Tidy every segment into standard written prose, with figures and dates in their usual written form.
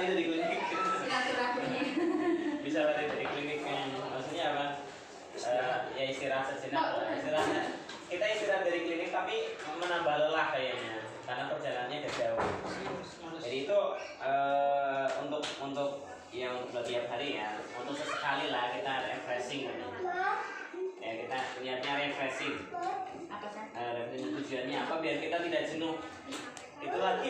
itu di klinik. Bisa lari dari klinik maksudnya apa? Ya istirahat sejenak lah. Kita istirahat dari klinik tapi menambah lelah kayaknya karena perjalanannya agak jauh. Jadi itu untuk tiap hari ya, untuk sesekali lah kita refreshing ya, kita niatnya refreshing. Tujuannya apa? Biar kita tidak jenuh. Itu lagi.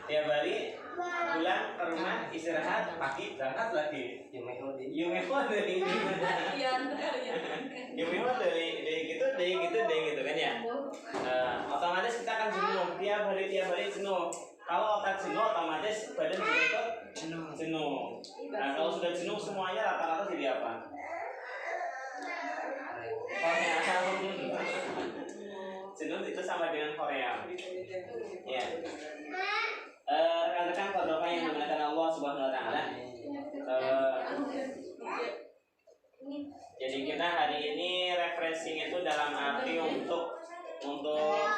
Tiap hari pulang ke rumah istirahat, pagi berangkat lagi. Yumeho dari gitu kan ya. Otomatis kita akan jenuh tiap hari jenuh. Kalau otak jenuh otomatis badan juga ikut jenuh. Nah kalau sudah jenuh semuanya rata-rata jadi apa? Korea. Jenuh itu sama dengan Korea. Ya. Rekan-rekan berdoa yang dimuliakan Allah Subhanahu Wa Taala. Jadi kita hari ini refreshing itu dalam arti untuk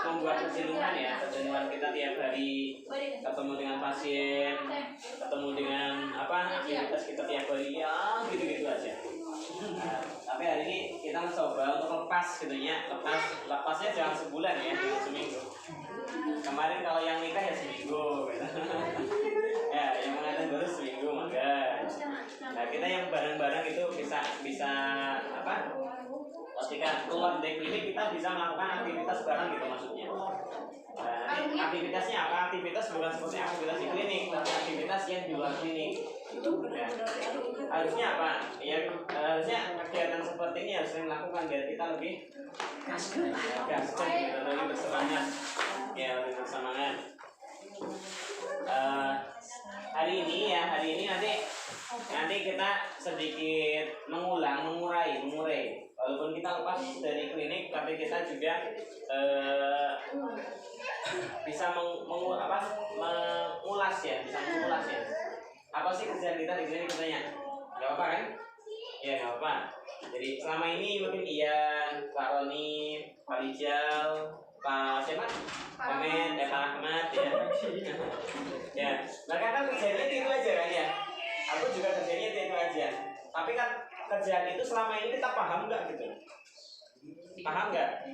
membuat kejenuhan ya, kejenuhan kita tiap hari ketemu dengan pasien, ketemu dengan aktivitas kita tiap hari ya gitu-gitu aja. Tapi hari ini kita mencoba untuk lepas gitu ya, lepasnya jangan sebulan ya, seminggu. Kemarin kalau yang nikah ya seminggu gitu. Ya, yang mengantin baru seminggu maka. Nah kita yang bareng-bareng itu bisa apa? Ketika keluar dari klinik kita bisa melakukan aktivitas bareng gitu maksudnya. Nah, aktivitasnya apa? Aktivitas bukan seperti aktivitas di klinik, tapi aktivitas yang di luar klinik. Ya. Harusnya apa? Ya harusnya kegiatan seperti ini harus dilakukan biar kita lebih gasken gitu, lebih bersemangat. Ya, lebih bersemangat. Hari ini nanti kita sedikit mengurai. Walaupun kita lepas dari klinik, tapi kita juga bisa mengulas ya. Apa sih kerjaan kita di klinik katanya? Gak apa kan? Ya gak apa. Jadi selama ini mungkin Ian, Pak Roni, Pak Rijal, Pak siapa? Pak Ahmad ya. Ya, mereka kan kerjanya itu aja kan ya. Aku juga kerjanya itu aja. Tapi kan kerjaan itu selama ini kita paham nggak gitu? Paham nggak?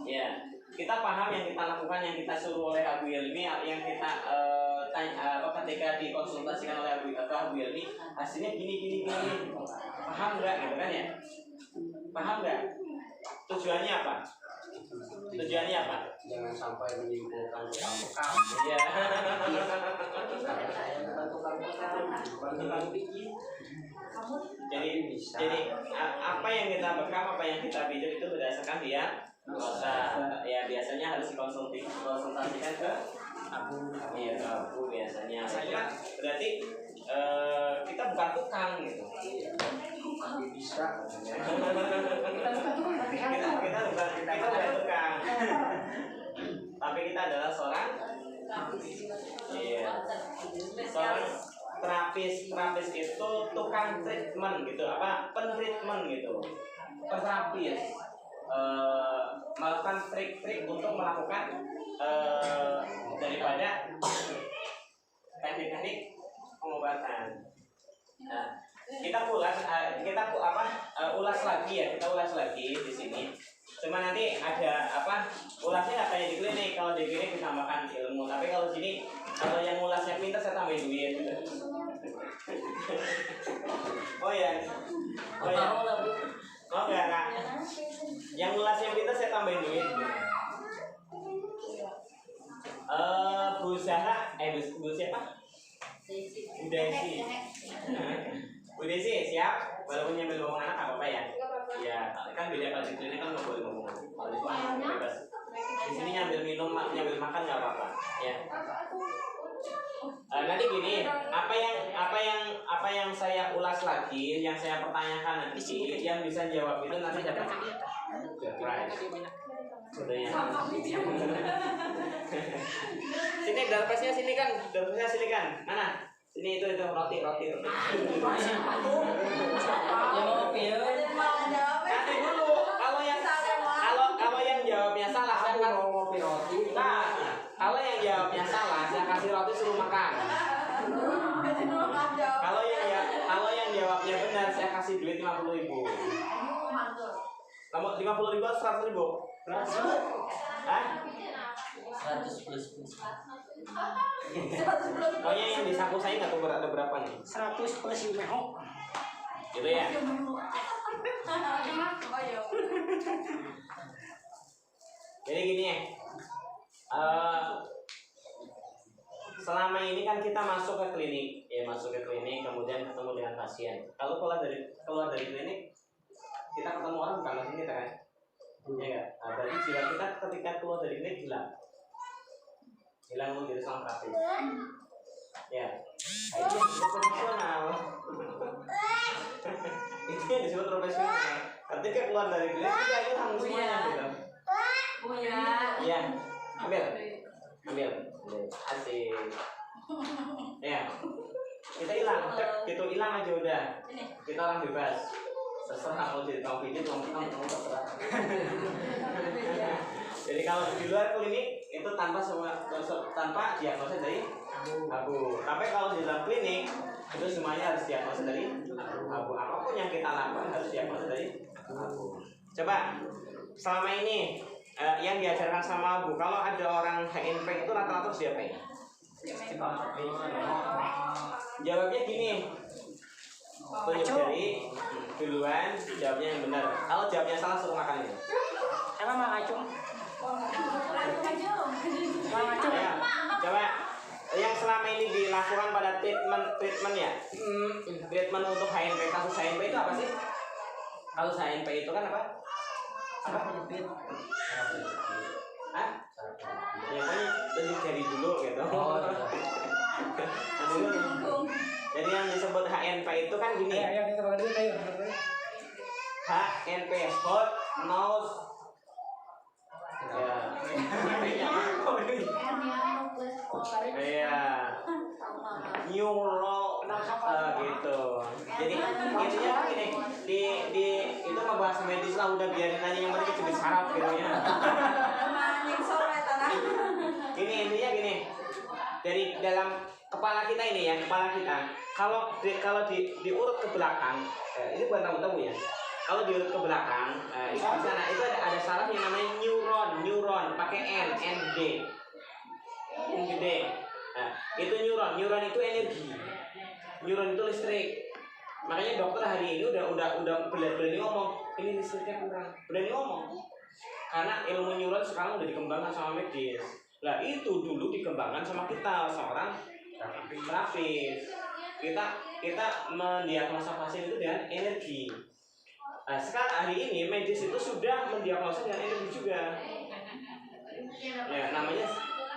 Ya, kita paham yang kita lakukan, yang kita suruh oleh Abu Yelmi, yang kita ketika dikonsultasikan oleh Abu Yelmi, hasilnya gini. Paham nggak gitu kan ya? Paham nggak? Tujuannya apa? Jangan sampai menyimpulkan tukang-tukang. Iya. Jadi apa yang kita bekam, apa yang kita pijat itu berdasarkan dia ya biasanya harus dikonsultasikan ke Abu biasanya. Berarti kita bukan tukang gitu. Bisa. Kita bukan tukang. Tapi kita adalah seorang terapis itu tukang treatment gitu, pentreatment gitu, penterapis, melakukan trik-trik untuk melakukan daripada teknik-teknik pengobatan. Nah, kita ulas lagi di sini. Cuma nanti ada ulasnya nggak kayak di klinik. Kalau di klinik ditambahkan ilmu, tapi kalau sini kalau yang ulasnya pintar saya tambahin duit gitu. Oh enggak Kak. Yang ulasnya pintar saya tambahin duit. Bu siapa? Bu Desi siap? Walaupun nyambil ngomong anak apa ya? Ya, kan beda kalau di klinik kan nggak boleh ngomong. Kalau di sini bebas. Di sini nyambil minum, nyambil makan nggak apa-apa. Ya. Nanti gini, apa yang saya ulas lagi, yang saya pertanyakan nanti, yang bisa jawab itu nanti dapat prize. Sini darpesnya sini kan. Mana? Sini itu roti. Nanti dulu kalau yang jawabnya salah saya kan mau ngopi roti. Nah, Kalau yang jawabnya salah, saya kasih roti suruh makan. Kalau yang jawabnya benar, saya kasih duit 50.000. Kamu 50.000 atau 100.000? 100. Hah? 100 plus. Pokoknya yang disaku saya nggak tahu ada berapa nih. 100 plus Yumeho. Gitu ya. Jadi gini ya. Selama ini kan kita masuk ke klinik, kemudian ketemu dengan pasien. Kalau keluar dari klinik, kita ketemu orang bukan pasien kita kan? Ya kan? Nah, berarti jiwa kita ketika keluar dari klinik hilang menjadi seorang terapis. Ya, nah, itu yang disebut profesional. Itu yang disebut profesional. Ketika keluar dari klinik, kita hilang semuanya gitu. Ya, ambil. Asik. Ya, kita hilang, gitu hilang aja udah. Kita orang bebas. Terserah mau jadi kamu pijit, kamu terserah. Jadi kalau di luar klinik itu tanpa diagnosa dari abu. Tapi kalau di dalam klinik itu semuanya harus diagnosa dari abu. Apapun yang kita lakukan harus diagnosa dari abu. Coba selama ini yang diajarkan sama abu, kalau ada orang HNP itu rata-rata siapa ya? Jawabnya gini. Tunjuk jari duluan, jawabnya yang benar. Kalau jawabnya salah suruh makan ya. Emang Mang Acung? Ya, coba yang selama ini dilakukan pada treatment ya. Treatment untuk HNP, kasus HNP itu apa sih? Kasus HNP itu kan apa? Apa penyebit? Hah? Ya kan tunjuk jari dulu gitu. Jadi yang disebut HNP itu kan gini. HNP, hot nose. Ya. Iya. Neuro gitu. Jadi intinya gini, di itu mah bahasa medis lah, udah biarin aja, yang penting cuma saraf gitu ya. Ini intinya gini. Dari dalam kepala kita ini ya, kalau diurut ke belakang, ini bukan tamu-tamu ya. Kalau diurut ke belakang, di sana itu ada saraf yang namanya neuron, pakai N D. Gede. Nah, itu neuron itu energi. Neuron itu listrik. Makanya dokter hari ini udah berani ngomong, ini listriknya kurang. Berani ngomong. Karena ilmu neuron sekarang udah dikembangkan sama medis. Lah itu dulu dikembangkan sama kita, seorang terapis. Kita mendiagnosa pasien itu dengan energi. Nah, sekarang hari ini medis itu sudah mendiagnosa dengan energi juga. Ya, namanya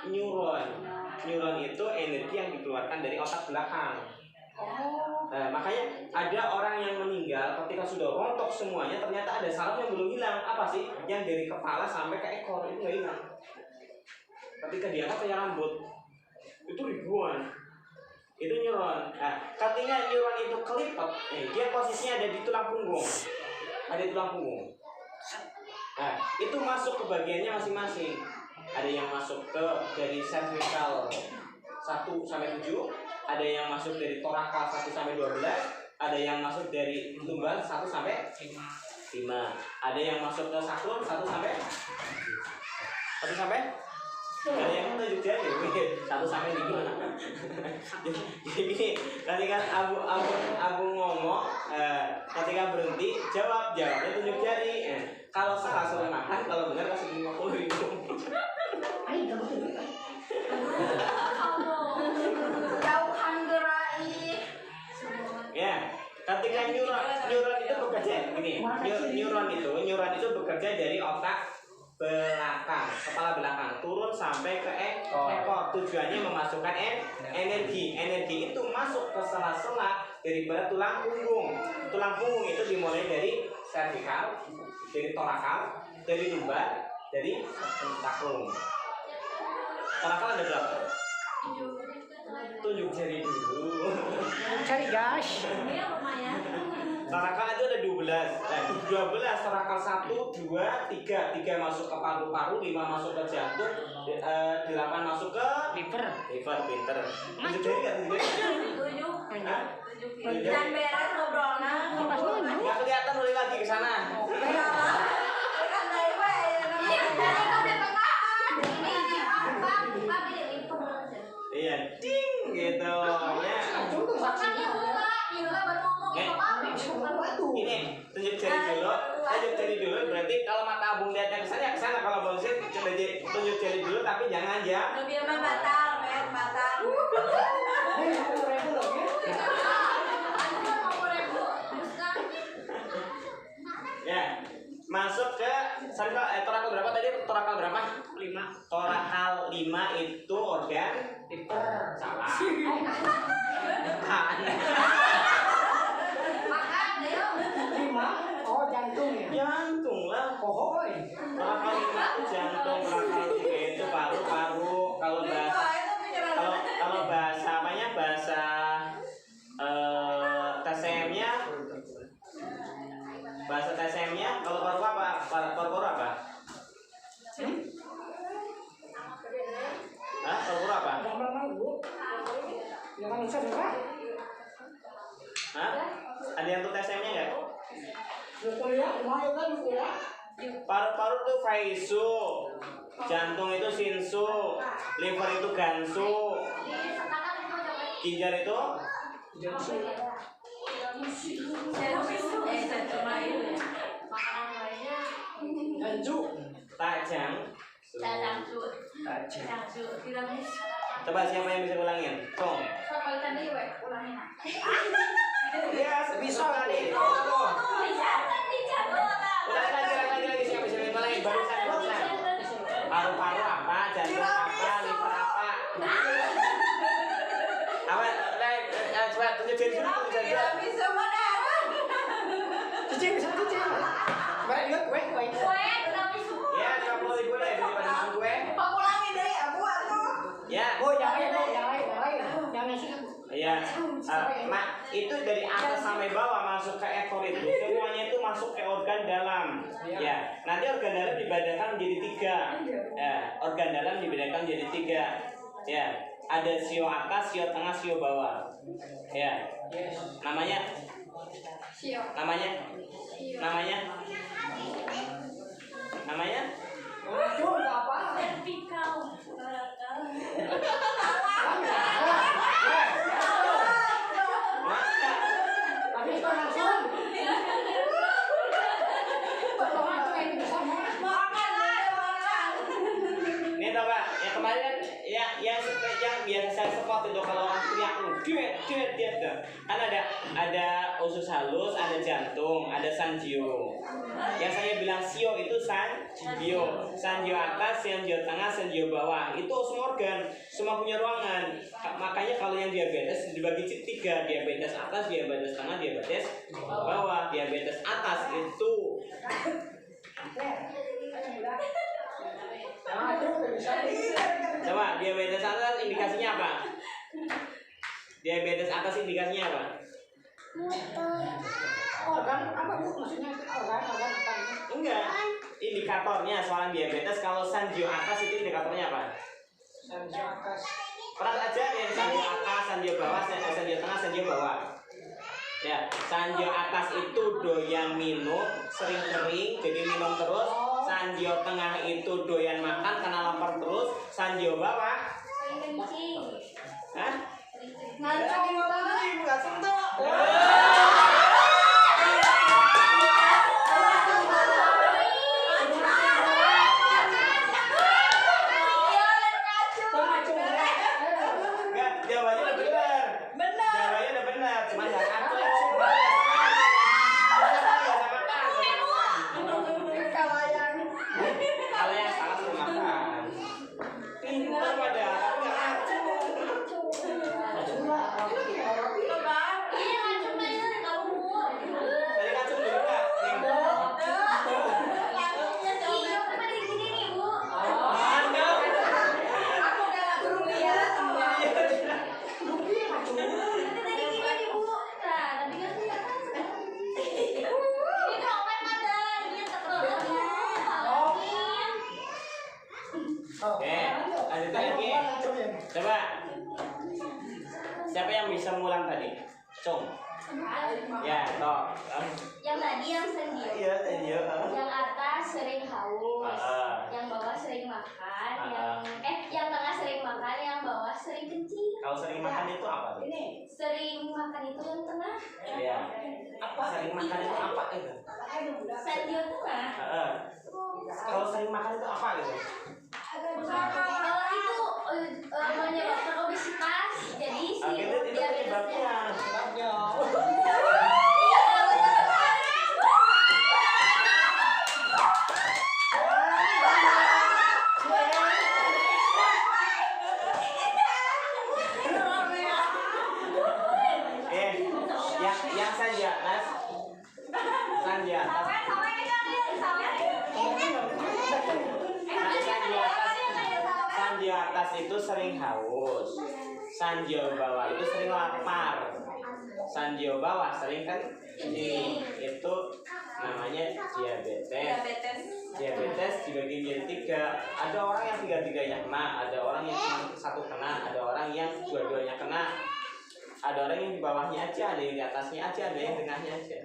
neuron. Neuron itu energi yang dikeluarkan dari otak belakang. Nah, makanya ada orang yang meninggal ketika sudah rontok semuanya, ternyata ada saraf yang belum hilang. Apa sih? Yang dari kepala sampai ke ekor itu nggak hilang. Ketika diangkat kayak rambut, itu ribuan. Itu neuron. Nah, ketika neuron itu kelipat, dia posisinya ada di tulang punggung. Ada di tulang punggung. Nah, itu masuk ke bagiannya masing-masing. Ada yang masuk dari cervical 1 sampai 7, ada yang masuk dari torakal 1 sampai 12, ada yang masuk dari lumbar 1 sampai 5, ada yang masuk ke sakrum 1 sampai ada yang tunjuk jari 1 sampai 5. Jadi gini, ketika Abu ngomong, ketika berhenti jawabnya tunjuk jari. Kalau salah suruh makan, kalau benar kasih 50.000. Jauhan gerai. Ya, ketika neuron itu bekerja gini, neuron itu bekerja dari otak belakang, kepala belakang turun sampai ke ekor. Tujuannya memasukkan energi. Energi itu masuk ke sela-sela daripada tulang punggung. Tulang punggung itu dimulai dari cervical, dari torakal, dari lumbar, dari sakrum. Torakal ada berapa? Tunjuk jari dulu. Cari gas. Torakal itu ada 12. Nah, 12 torakal 1, 2, 3. 3 masuk ke paru-paru, 5 masuk ke jantung, 8 masuk ke Liver. liver. Pinter. Tujuh jari nggak? Tujuh jari? Hah? Tujuh jari? Dan beres ngobrolnya. Nggak kelihatan, boleh lagi ke sana. Kan dari gue ya namanya. Di tengah. Ini apa? Tapi di liver. Iya, ding gitu. Ya. Makan Yula baru ngomong sama Abi. Ini tunjuk jari dulu. Berarti kalau mata abung lihatnya ke sana ya ke sana. Kalau bangsit coba tunjuk jari dulu, tapi jangan ya. Biar mah batal, batal. Ya, masuk ke torakal berapa tadi? Torakal berapa? 5. Torakal 5 itu organ liver. Salah. Makan ayo. 5. Oh, jantung ya. Jantung lah. Pohon. Torakal 5 itu jantung, torakal 3 itu paru-paru. Kalau bahasa apanya? Bahasa TSM-nya. Bahasa TSM-nya kalau paru apa? Paru-paru apa? Hah? Paru-paru apa? Jangan usah juga. Hah? Ada yang tuh TSM-nya nggak? Kuliah, mau kan kuliah. Paru-paru itu faisu, jantung itu sinsu, liver itu gansu, ginjal itu tajang. Coba siapa yang bisa ulangin? Tong. Ya, bisa kan ini. Ulangi lagi siapa bisa ulangin? Barusan. Paru-paru apa? Jantung apa? Liver apa? Apa? Coba tunjuk jari dulu. Cicing, cicing. Baik, lihat kue. Ya, kamu boleh daripada makan kue. Ya. Oh, jangan sih. Iya, itu dari atas sampai bawah masuk ke ekor itu semuanya itu masuk ke organ dalam. Ya, nanti organ dalam dibedakan menjadi 3. Ya, organ dalam dibedakan menjadi 3. Ya, ada sio atas, sio tengah, sio bawah. Ya, namanya. Cuma apa? Habis itu langsung. Ini tau Pak, yang kemarin kan yang biasa saya spot itu kalau orang teriak dia kan ada usus halus, ada jantung, ada sanjio. Yang saya bilang sio itu sanjio atas, sanjio tengah, sanjio bawah. Itu semua organ, semua punya ruangan. Makanya kalau yang diabetes dibagi 3, diabetes atas, diabetes tengah, diabetes bawah. Diabetes atas itu coba diabetes atas indikasinya apa? Diabetes atas indikasinya apa? Organ apa Bu? Maksudnya organ apa ini? Enggak. Indikatornya soal diabetes kalau sanjio atas itu indikatornya apa? Sanjio atas. Pernah aja yang sanjio atas, sanjio bawah, sanjio tengah, sanjio bawah. Ya, sanjio atas itu doyan minum, sering-sering, jadi minum terus. Sanjio tengah itu doyan makan karena lapar terus. Sanjio bawah, hah? Nggak sentuh. Enggak, jawabannya udah benar. Jawabannya udah benar, cuma nggak ngaco. Kalau yang salah tuh makan. Pintar padahal nggak ngaco. Siapa yang bisa ngulang tadi? Cung. Ya, toh. Yang tadi yang sendio. Iya, sendio. Yang atas sering haus. Yang bawah sering makan. Yang tengah sering makan, yang bawah sering kencing. Kalau sering makan itu apa tuh? Sering makan itu yang tengah. Iya. Apa sering makan itu apa itu? Sendio tengah. Kalau sering makan itu apa gitu? Itu menyebabkan obesitas. Jadi si Itu penyebabnya. Yang sanjio atas itu sering haus, sanjio bawah itu sering lapar, sanjio bawah sering kencing. Itu namanya diabetes. Diabetes dibagi menjadi 3. Ada orang yang 3-3-nya kena, ada orang yang cuma 1 kena, ada orang yang 2-2-nya kena. Ada orang yang di bawahnya aja, ada yang di atasnya aja, ada yang di tengahnya aja.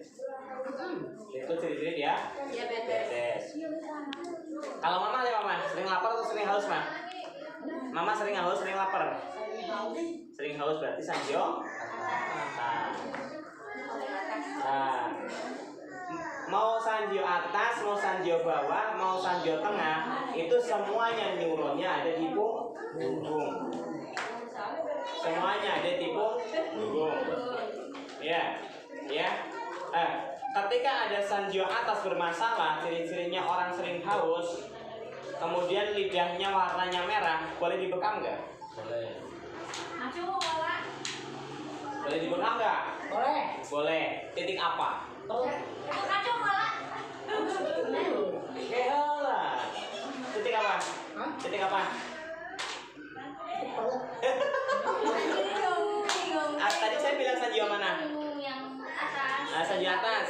Itu ciri-ciri dia diabetes. Kalau mama ya mama, sering lapar atau sering haus mah? Mama sering haus, sering lapar. Sering haus berarti sanjio. Nah, mau sanjio atas, mau sanjio bawah, mau sanjio tengah, itu semuanya neuronnya ada di punggung. Semuanya ada di punggung. Ya. Ketika ada sanjio atas bermasalah, ciri-cirinya orang sering haus, kemudian lidahnya warnanya merah, boleh dibekam nggak? Boleh. Boleh dibekam nggak? Boleh. Titik apa? Titik apa? Titik apa? Tadi saya bilang sanjio mana? Sanjio atas.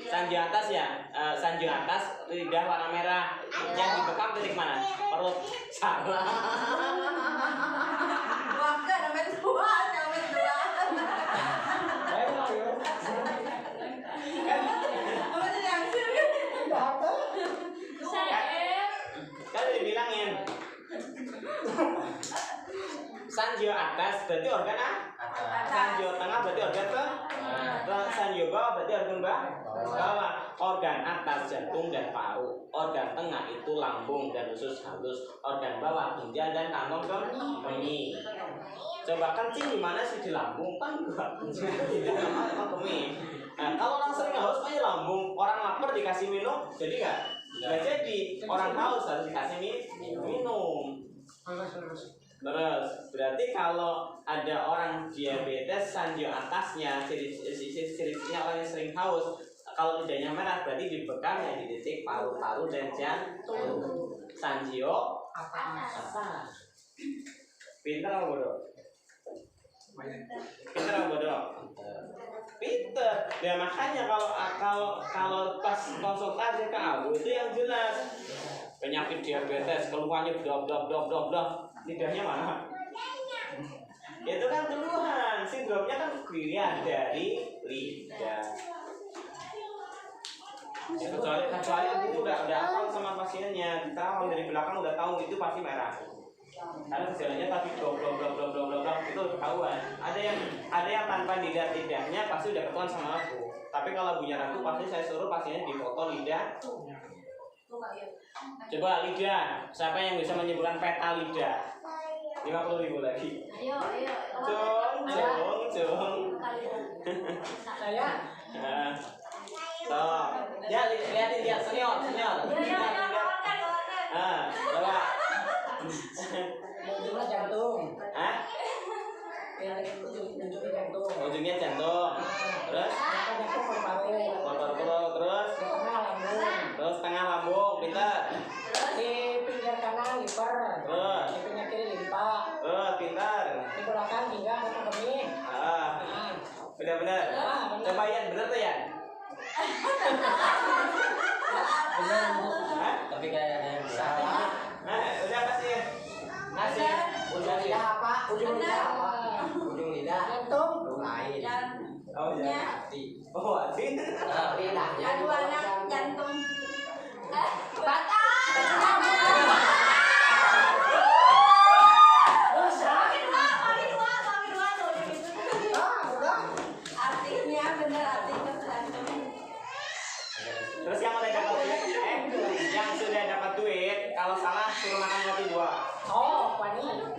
Sanjio atas ya. Sanjio atas lidah warna merah. Yang dibekam titik mana? Perut. Salah. Kan dibilangin. Sanjio atas berarti organ sanjio tengah berarti organ sanjio bawah berarti organ bawah. Organ atas jantung dan paru, organ tengah itu lambung dan usus halus, organ bawah ginjal dan kantong kemih. Coba kencing di mana sih? Di lambung kan enggak. Kantong kemih. Nah, kalau orang sering haus aja lambung, orang lapar dikasih minum, jadi nggak jadi. Orang haus harus dikasih minum. Terus berarti kalau ada orang diabetes sanjio atasnya ciri-cirinya orang yang sering haus, kalau lidahnya merah berarti dibekam yang di titik paru-paru dan jantung. Sanjio atas. Pinter apa bodoh? Pinter apa bodoh? Pinter. Ya makanya kalau pas konsultasi ke Abu itu yang jelas penyakit diabetes, keluhannya dop. Lidahnya mana? Itu kan keluhan, sindromnya kan dilihat dari lidah. Ya, kecuali itu udah hafal sama pasiennya, kita awal dari belakang udah tahu itu pasti merah. Karena gejalanya tapi blok itu ketahuan. Ada yang tanpa dilihat lidahnya pasti udah ketahuan sama aku. Tapi kalau punya ragu pasti saya suruh pasiennya difoto lidah. Coba lidah, siapa yang bisa menyebutkan peta lidah? 50.000 lagi. Ayo. Cung. Saya. Tuh. Ya, lihat senior. Coba. Ujungnya jantung. Ujungnya jantung. Terus? Paru-paru. Terus tengah lambung. Pintar. Di pinggir kanan liver. Terus. Di pinggir kiri limpa. Terus pintar. Di belakang pinggang atau kemih. Benar. Coba Yan, benar tuh Yan? Benar Bu. Tapi kayak ada yang salah. Udah kasih. Ujung lidah apa? Ujung lidah beda. Jantung. Lain. Oh ya. Hati. Oh hati. Bedanya. Aduana jantung. Batal. Artinya bener artinya jantung. Terus yang udah dapat duit, yang sudah dapat duit, kalau salah suruh makan roti 2. Oh, pani.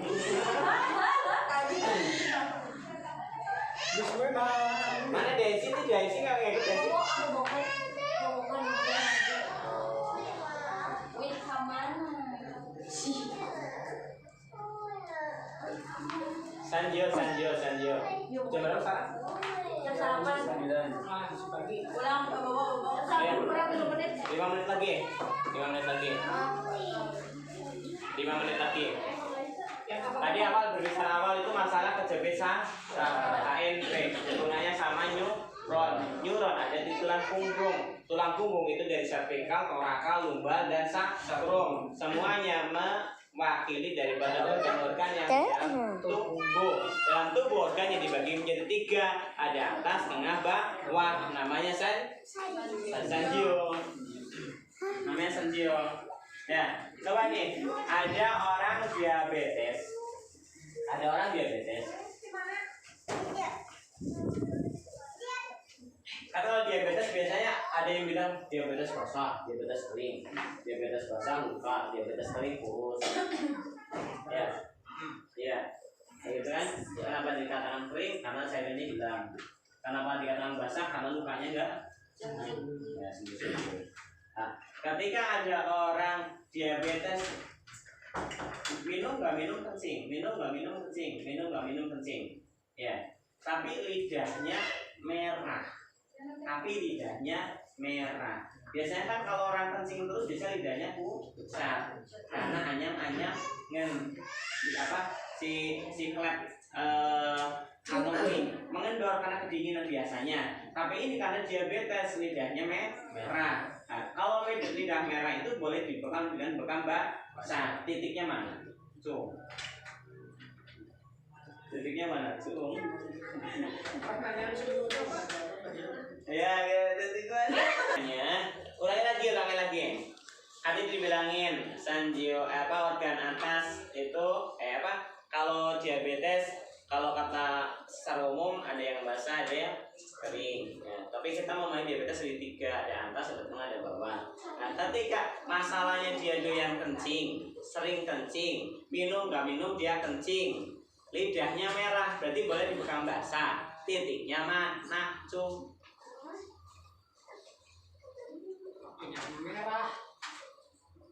Tadi Bis gue mah. Mana Desi tuh Desi nggak kayak gitu Desi? Wih, kemana? Sanjio. Jam berapa sekarang? jam sarapan. 9. Ah, si pagi. Pulang ke bawah. Ayo. Kurang 3 menit. 5 menit lagi. 5 menit lagi. 5 menit lagi. Tadi berbicara awal itu masalah kejepitan HNP. Gunanya sama neuron ada di tulang punggung. Tulang punggung itu dari servikal, torakal, lumbal, dan sakrum. Semuanya mewakili daripada organ-organ yang dalam tubuh. Dalam tubuh organnya dibagi menjadi 3. Ada atas, tengah, bawah. Namanya Sanjio. Namanya Sanjio. Ya, coba nih, ada orang diabetes. Kalau diabetes biasanya ada yang bilang diabetes basah, diabetes kering, diabetes basah luka, diabetes kering kurus. Ya, gitu kan? Kenapa dikatakan kering? Karena cairannya hilang. Kenapa dikatakan basah? Karena lukanya enggak. Ya, sembuh. Nah, ketika ada orang diabetes minum kencing, ya, tapi lidahnya merah. Biasanya kan kalau orang kencing terus biasanya lidahnya pucat karena anyam-anyam si klep mengendor karena kedinginan biasanya. Tapi ini karena diabetes lidahnya merah. Nah, kalau lidah merah itu boleh dibekam dengan bekam basah. Titiknya mana? Titiknya mana? Ya, titiknya. Ulangi lagi. Tadi dibilangin Sanjio organ atas itu kalau diabetes, kalau kata secara umum ada yang basah, ada yang kering. Ya, tapi kita mau main diabetes di 3, ada atas, ada tengah, ada bawah. Nah, ketika masalahnya dia doyan kencing, sering kencing, minum nggak minum dia kencing, lidahnya merah, berarti boleh dibekam basah. Titiknya mana, cung? Merah.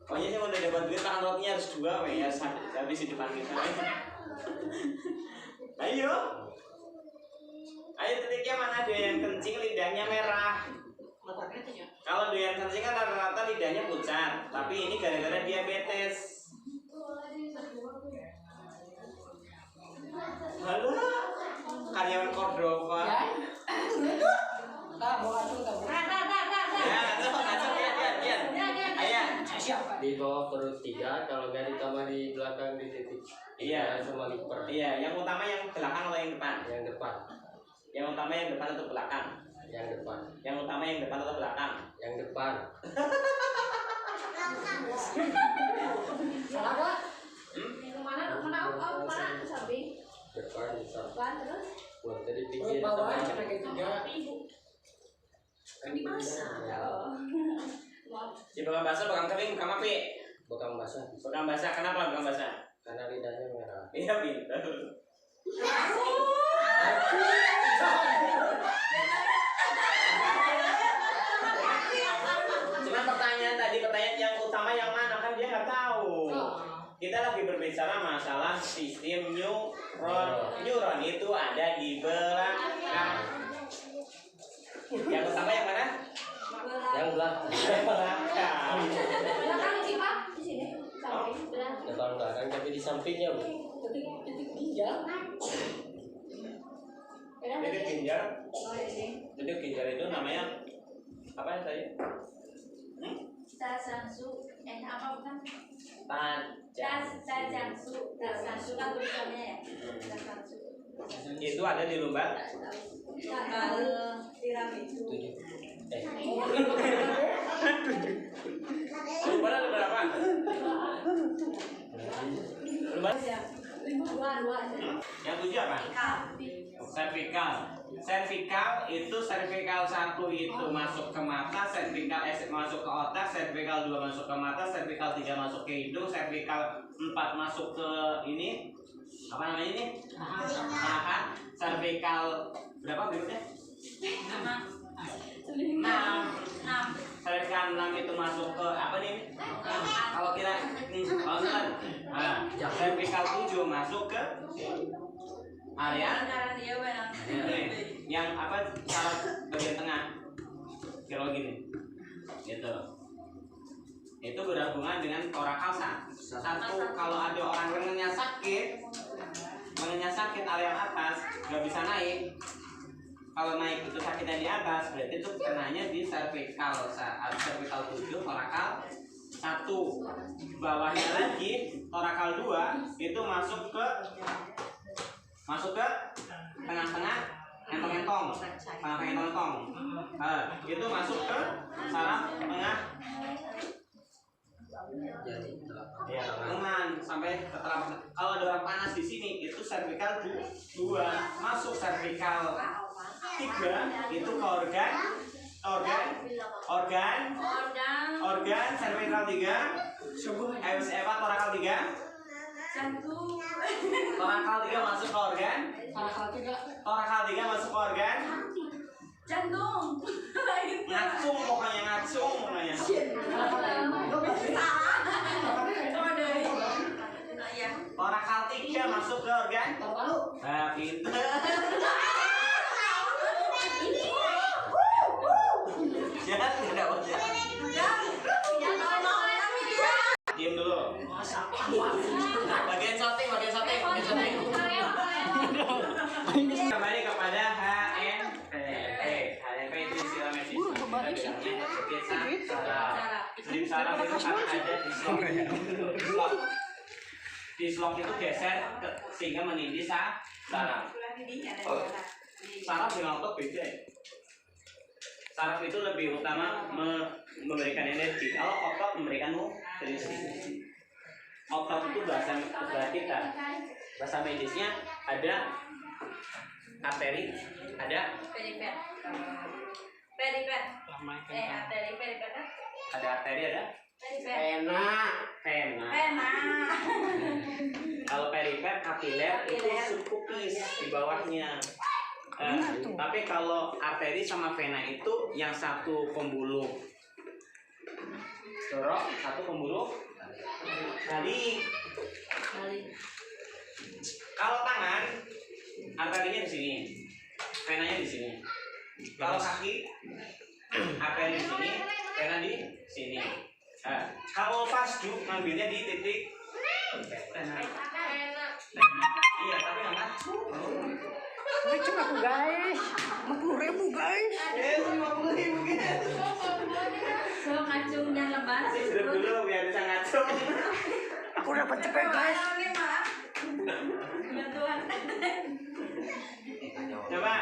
Pokoknya saya udah dapat duit, makan rotinya harus 2 ya, habis di depan kita. Ayo, titiknya mana? Doyan kencing, lidahnya merah. Kalau doyan kencing kan rata-rata lidahnya pucat, tapi ini gara-gara diabetes. Halo, karyawan Cordova. Di bawah perut 3, kalau nggak ditambah di belakang di titik. Iya, sama liver. Iya, yang utama yang belakang atau yang depan? Yang depan. Yang utama yang depan atau belakang? Yang depan. Yang utama yang depan atau belakang? Yang depan. Salah gua. Mana ke samping. Depan bisa. Terus Buat tadi Perut pikir bawah sama. cuma kayak 3. kan dimasak. Di bekam basah, bekam kering, bekam api. Bekam basah. Bekam basah, kenapa bekam basah? Karena lidahnya merah. Iya, pintar. Cuman pertanyaan yang utama yang mana kan dia nggak tahu. Kita lagi berbicara masalah sistem neuron itu ada di belakang. Yang utama yang mana? Yang belakang. Belakang sih Pak, di sini. Samping belakang. Depan belakang tapi di sampingnya. Bu. Titik ginjal. Jadi ginjal. Oh, ini. Jadi ginjal itu namanya apa ya tadi? Tajangsu. Apa bukan? Tajangsu. Tajangsu kan tulisannya ya. Tajangsu. itu ada di lumbar lumbar ada berapa? Lumbar yang 7 apa? Cervical. Cervical itu cervical 1 itu masuk ke mata, cervical masuk ke otak, cervical 2 masuk ke mata, cervical 3 masuk ke hidung, cervical 4 masuk ke ini apa namanya ini? Paha. Cervical berapa berikutnya? 6. Cervical 6 itu masuk ke apa nih? Kalau kira kalau misalkan cervical 7 masuk ke area yang apa saraf bagian tengah kira gini gitu. Itu berhubungan dengan torakal 1. Kalau ada orang lengannya sakit area atas nggak bisa naik. Kalau naik itu sakitnya di atas, berarti itu kenanya di cervical 7, torakal 1. Bawahnya lagi torakal 2 itu masuk ke tengah-tengah entong-entong, itu masuk ke saraf tengah ya, lengan sampai ke telapak. Kalau ada orang panas di sini itu cervical 2 masuk cervical 3 itu ke organ cervical 3 torakal 3 torakal 3 masuk ke organ torakal 3 masuk ke organ jantung ngacung pokoknya torakal 3 masuk ke organ nah pinter jangan tidak usah diam dulu bagian shooting kembali kepada HNP itu istilah medis saraf itu kan ada di slok itu geser sehingga menindih saraf dengan otot beda. Saraf itu lebih utama memberikan energi, kalau otot memberikan nutrisi. Otot itu bahasa kita, bahasa medisnya ada arteri, ada perifer ada arteri, ada perifer vena. Kalau perifer kapiler itu subkutnis di bawahnya. Tapi kalau arteri sama vena itu yang satu pembuluh dorok, satu pembuluh kali. Kalau tangan arterinya di sini, venanya di sini. Kalau kaki arteri di sini, vena di sini. Kalau pasdu ngambilnya di titik vena. Iya, tapi enggak. Cuma aku guys, 50.000 guys. 50.000 guys. so ngacung dan lebar Hidup dulu biar bisa ngacung. Aku dapat cepet guys. bantuan Coba,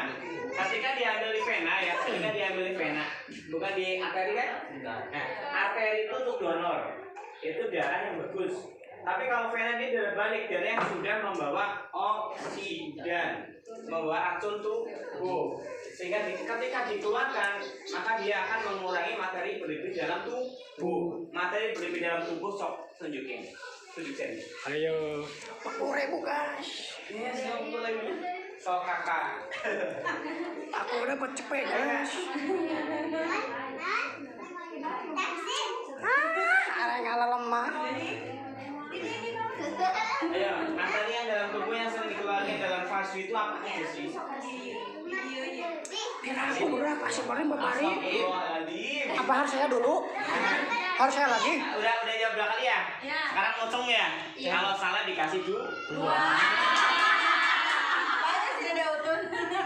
ketika diambil di vena ya, bukan di arteri kan? Nah, arteri itu untuk donor, itu darah yang bagus. Tapi kalau vena dia berbalik, darah yang sudah membawa oksigen, membawa racun tubuh, sehingga ketika dikeluarkan maka dia akan mengurangi materi berlebih dalam tubuh. Materi berlebih dalam tubuh sok tunjukin. Ayo. 50.000 guys. Sok kakak. Aku dapat cepet guys. Ada yang ala lemah. Ayo, materi yang dalam tubuh yang sering dikeluarkan dalam fase itu apa aja sih? Aku berapa sih kemarin Bapak Ari? Astagfirullahaladzim. Apa harus saya dulu? Harus saya lagi? Udah jawab berapa kali ya? Ya. Sekarang ngocong ya? Kalau salah dikasih 2.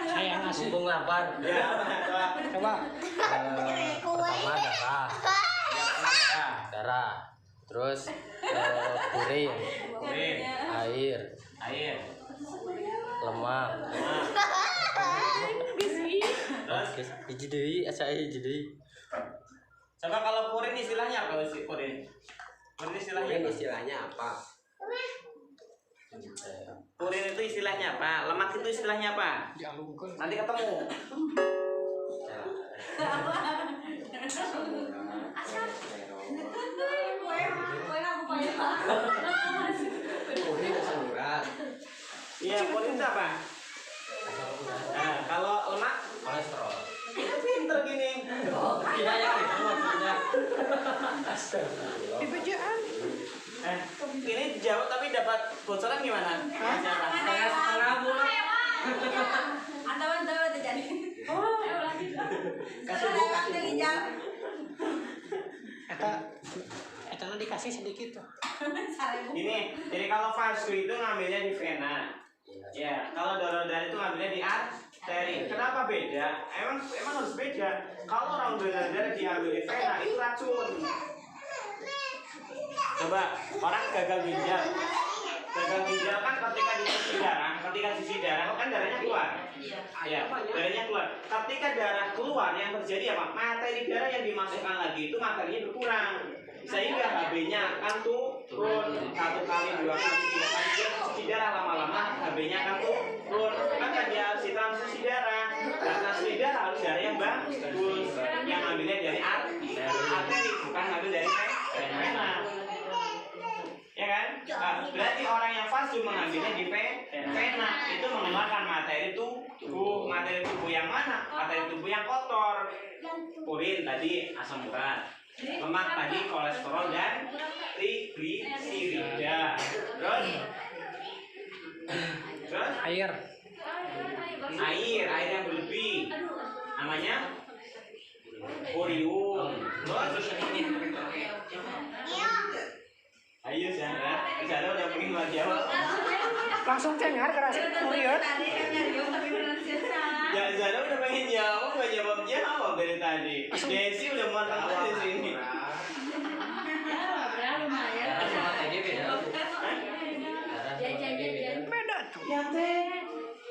Saya ngasih. Mumpung 8. Ya, Coba. Pertama darah. Terus urin, Air. air, lemah. Terus Hiji deui, asa hiji deui. coba kalau purin istilahnya apa sih purin? Purin istilahnya apa? Istilahnya apa? Purin itu istilahnya apa? Lemak itu istilahnya apa? Dialungkeun. Nanti ketemu. Ini asam urat. Iya, purin itu apa? Nah, kalau lemak Kolesterol. itu pinter gini. Tidak ya itu maksudnya. Ini jawab tapi dapat bocoran gimana? Setengah bulan. Antara terjadi. Kasih bu, kasih bu. Eta dikasih sedikit tuh. Gini, jadi kalau fast itu ngambilnya di vena. Ya, kalau donor darah itu ngambilnya di arteri. Kenapa beda? Emang harus beda. Kalau orang donor darah diambil di vena itu racun. Coba orang gagal ginjal. Gagal ginjal kan ketika dicuci darah kan darahnya keluar. Ya, darahnya keluar. Ketika darah keluar yang terjadi apa? Materi darah yang dimasukkan lagi itu materinya berkurang. Sehingga HB-nya akan turun 1 kali, 2 kali, 3 kali dia cuci darah lama-lama HB-nya akan turun. Maka dia harus transfusi darah. Dan transfusi darah harus darah yang bagus. Yang ngambilnya dari arteri, bukan ngambil dari vena. Ya kan? Nah, berarti orang yang fasdu mengambilnya di vena itu mengeluarkan materi tubuh. Materi tubuh yang mana? Materi tubuh yang kotor. Purin tadi asam urat. Lemak tadi kolesterol dan trigliserida. Terus Air. air yang berlebih namanya urium. Terus ayo Zara udah pengen luar Jawa. Langsung cengar kerasa kuriut. Ya Zara udah pengen jawab, gak jawab dari tadi. Desi udah matang di sini. Beda tuh. Ya teh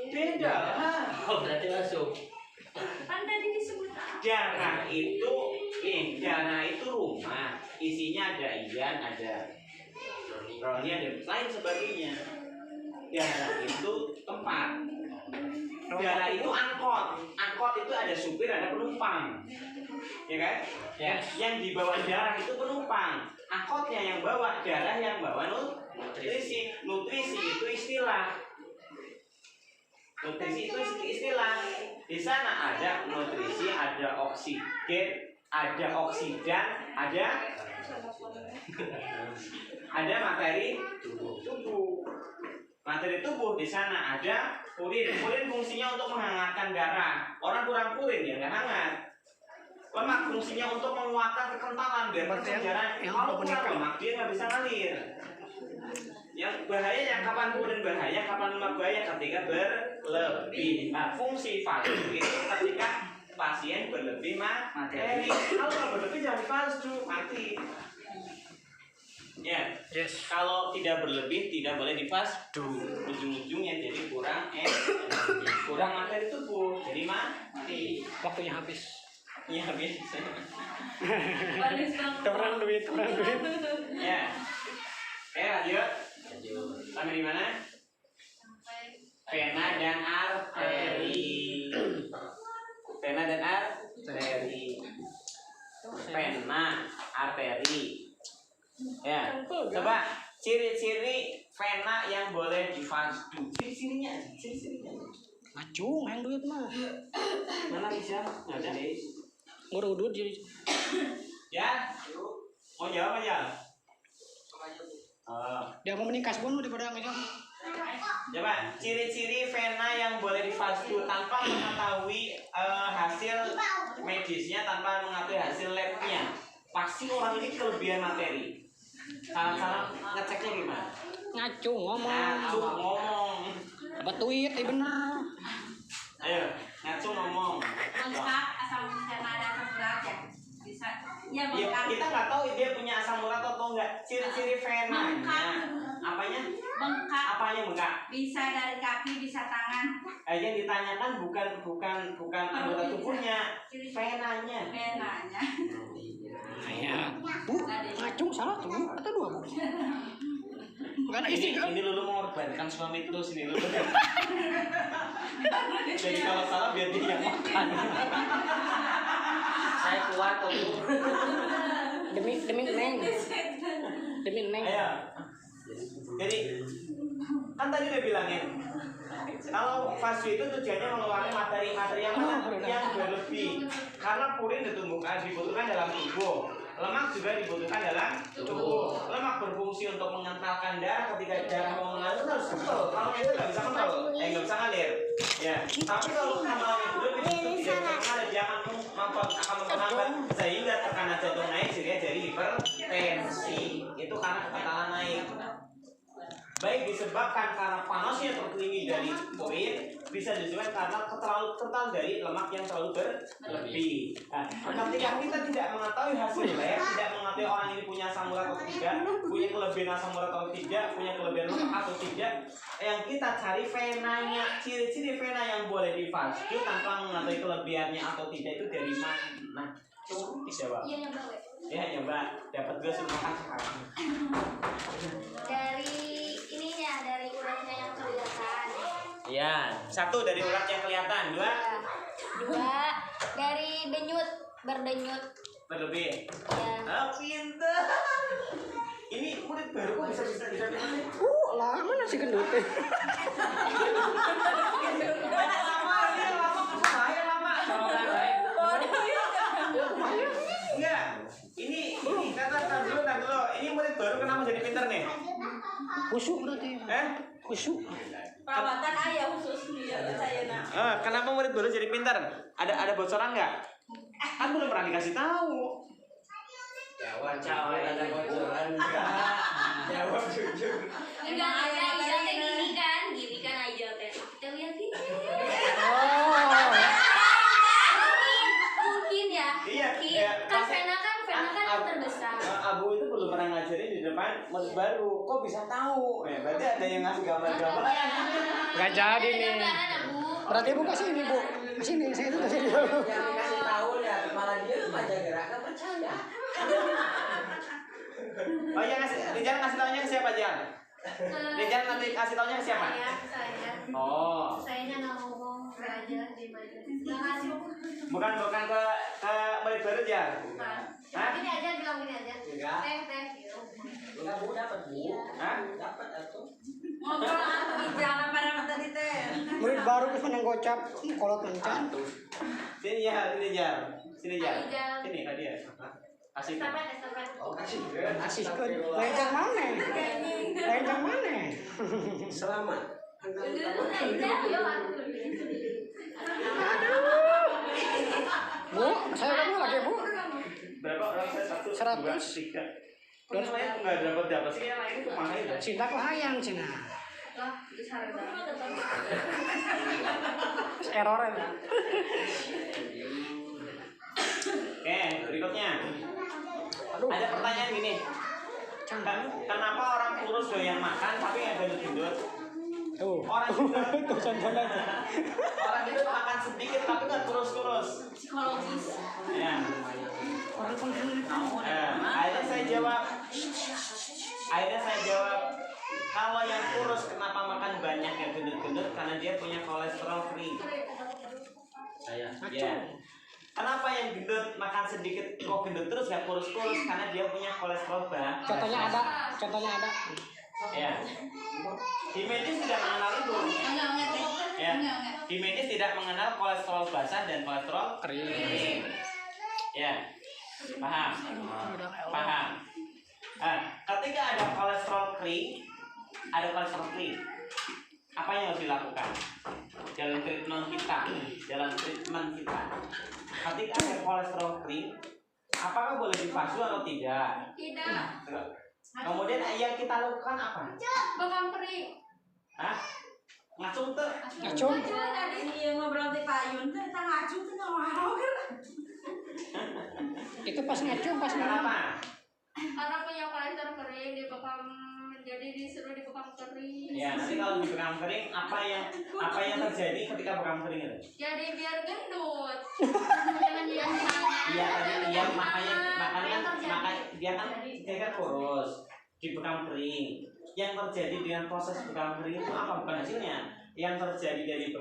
beda lah. Oh, berarti masuk. Darah itu rumah, isinya ada ion, ada roni, ada lain sebagainya. Darah itu tempat. Darah itu angkot itu ada supir, ada penumpang, ya kan? Ya, yang dibawa darah itu penumpang, angkotnya yang bawa darah, yang bawa nutrisi itu istilah. Nutrisi itu istilah. Di sana ada nutrisi, ada oksigen, ada oksidan, ada materi tubuh. Materi tubuh di sana ada purin. Purin fungsinya untuk menghangatkan darah. Orang kurang purin ya nggak hangat. Lemak fungsinya untuk menguatkan kekentalan biar darah. Kalau kurang lemak dia nggak bisa ngalir. Yang bahayanya kapan purin bahaya, kapan lemak bahaya ketika berlebih. Nah, fungsi fasdu itu ketika pasien berlebih materi. Kalau berlebih jangan fasdu, mati. Ya, Yes. kalau tidak berlebih tidak boleh difasdu. Ujung-ujungnya jadi kurang kurang materi tubuh, jadi mati. Waktunya habis. Iya habis. Orang duit. Ya. Lanjut. Sampai di mana? Vena dan arteri. Vena dan arteri. Vena, arteri. Ya, coba ciri-ciri vena yang boleh difasdu. Ciri-cirinya. Acung yang duit mah. Mana bisa? Nggak ada deh. Ngurudut jadi. Ya, mau jawab aja. Dia mau meningkas bunuh daripada ngejawab. Coba ciri-ciri vena yang boleh difasdu tanpa mengetahui hasil medisnya, tanpa mengetahui hasil labnya. Pasti orang ini kelebihan materi. Salah ngeceknya gimana? Ngacung ngomong. Dapat duit, bener. Ayo, ngacu ngomong. Lengkap asam sama ada asam urat ya. Bisa. Ya, Ya, lengkap. kita nggak tahu dia punya asam urat atau enggak. Ciri-ciri venanya. Apanya? Bengkak. Apa yang bengkak? Bisa dari kaki, bisa tangan. Yang ditanyakan bukan anggota tubuhnya, venanya. Venanya. Ya. Bu, ngacung salah tuh atau dua bu? Bukan istri kan? Ini Lulu mengorbankan suami terus ini Lulu. Jadi kalau salah biar dia yang makan. Saya kuat kok Bu. Demi neng. Demi neng. Ayo. Jadi kan tadi udah bilangin kalau fase itu tujuannya mengeluarkan materi yang berlebih karena purin dibutuhkan dalam tubuh, lemak juga dibutuhkan dalam tubuh. Lemak berfungsi untuk mengentalkan darah ketika darah mau mengalir itu harus kental. Kalau itu nggak bisa kental, nggak bisa ngalir. Ya, tapi kalau kemalannya dulu itu tidak bisa mengalir, dia akan memperlambat sehingga tekanan jantung naik sehingga jadi hipertensi. Itu karena kekentalan naik. Baik disebabkan karena panasnya tertinggi dari urin, bisa disebabkan karena terlalu kental dari lemak yang terlalu berlebih. Nah, ketika kita tidak mengetahui hasil lab, tidak mengetahui orang ini punya asam urat atau tidak, punya kelebihan asam urat atau tidak, punya kelebihan lemak atau tidak, yang kita cari venanya, ciri-ciri vena yang boleh divasku tanpa mengetahui kelebihannya atau tidak itu dari mana? Bisa Pak? Iya nyoba. Ya nyoba, dapat gue semua makan sekarang. Dari uratnya yang kelihatan. Iya, satu dari urat yang kelihatan, dua dari berdenyut berlebih. ya. Pinter. Ini murid baru kok bisa Lama nasi gendut. Enggak. Ini kata dulu. Ini murid baru kenapa jadi pinter nih? Khusyuk berarti. Khusyuk. Perawatan ayah khusus saya nak. Kenapa murid baru jadi pinter? Ada bocoran nggak? Kan belum pernah dikasih tahu. Jawab ada bocoran enggak? Jawab jujur. Enggak ada gini kan aja teh. Kita lihat gini. Mungkin ya. Iya. Kan Vena kan yang terbesar. Abu itu belum pernah ngajarin di depan murid baru. Kok bisa tahu? Berarti ada yang ngasih gambar-gambar. Gak jadi nih. Berarti bu kasih ini bu. Kasih ini saya itu kasih ini. Yang dikasih tahu ya malah dia tuh aja gerak nggak percaya. Oh iya Rijal ngasih taunya ke siapa Jan? Rijal nanti kasih taunya ke siapa? Saya. Oh. Sayanya nggak ngomong aja di mana. Nggak ngasih. Bukan ke murid baru Jan. Hah? Gini aja bilang gini aja. Enggak. Teh gitu. Enggak Bu dapat Bu. Hah? Dapat atuh. Ngobrol bicara pada tadi teh. Murid baru kan yang gocap kolot mancan. Sini Jan. Sini tadi ya. Kasih. Estafet. Oh kasih. Kasih ke lencang mana? Lencang mana? Selamat. Bu, saya kamu lagi bu. Berapa orang saya? 1, 2, 3. Terus saya nggak dapat sih yang lain itu mana itu? Cinta kelayang Cina. Lah, itu sarada. Error ya. Oke, berikutnya. Aduh. Ada pertanyaan gini. Kenapa orang kurus doyan makan tapi nggak gendut-gendut? Tuh. Orang gendut Tuh contohnya aja. orang gendut makan sedikit tapi nggak kurus-kurus. Psikologis. Ya. Orang penghangat. Akhirnya saya jawab. Kalau yang kurus kenapa makan banyak yang gendut-gendut? Karena dia punya kolesterol free. Saya. Ya. Kenapa yang gendut makan sedikit kok gendut terus gak kurus-kurus? Karena dia punya kolesterol banyak. Contohnya ada. Ya. Di medis tidak mengenal itu. Enggak. Ya. Di medis tidak mengenal kolesterol basah dan kolesterol Kering. Ya. Paham? Ketika ada kolesterol free, apa yang harus dilakukan? Dalam treatment kita. Ketika ada kolesterol free, apakah boleh dipasung atau tidak? Tidak. Kemudian yang kita lakukan apa? Bakal kering. Hah? Ngacung tuh? Ngacung. Tadi dia ngobrol di payun tuh, kita ngacung tuh nggak mau kan? Itu pas ngacung pas Kenapa? Karena punya kolesterol kering dia bakal Jadi disuruh dibekam kering. Ya, nanti kalau dibekam kering, apa yang terjadi ketika bekam kering itu? Jadi biar gendut. Iya tadi iya makanya dia kan kurus dibekam kering. Yang terjadi dengan proses bekam kering itu apa? Bukan hasilnya. Yang terjadi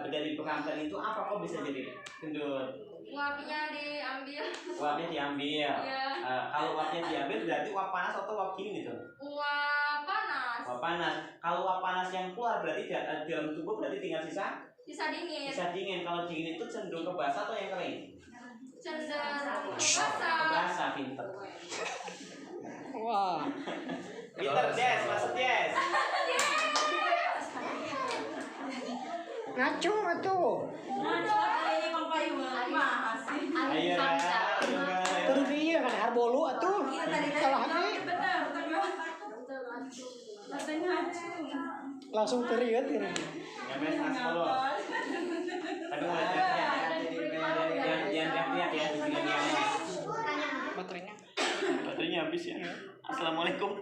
dari bekam kering itu apa kok bisa jadi gendut? Uapnya diambil. Uapnya diambil. Iya. Kalau uapnya diambil berarti uap panas atau uap dingin gitu? Uap panas. Uap panas. Kalau uap panas yang keluar berarti dalam tubuh berarti tinggal sisa Dingin. dingin. Kalau dingin itu cenderung ke basah atau yang kering? Cenderung basah. Basah, pinter. Wah. Pinter Des, masuk Des. Ngacung atuh. Ayo Terus dia kan harbolu atuh. Salah ge. Langsung teriut ini. Ngemes mas polo. Tapi mulai jangan teriak ya di sini dia. Baterainya. Baterainya habis ya. Assalamualaikum.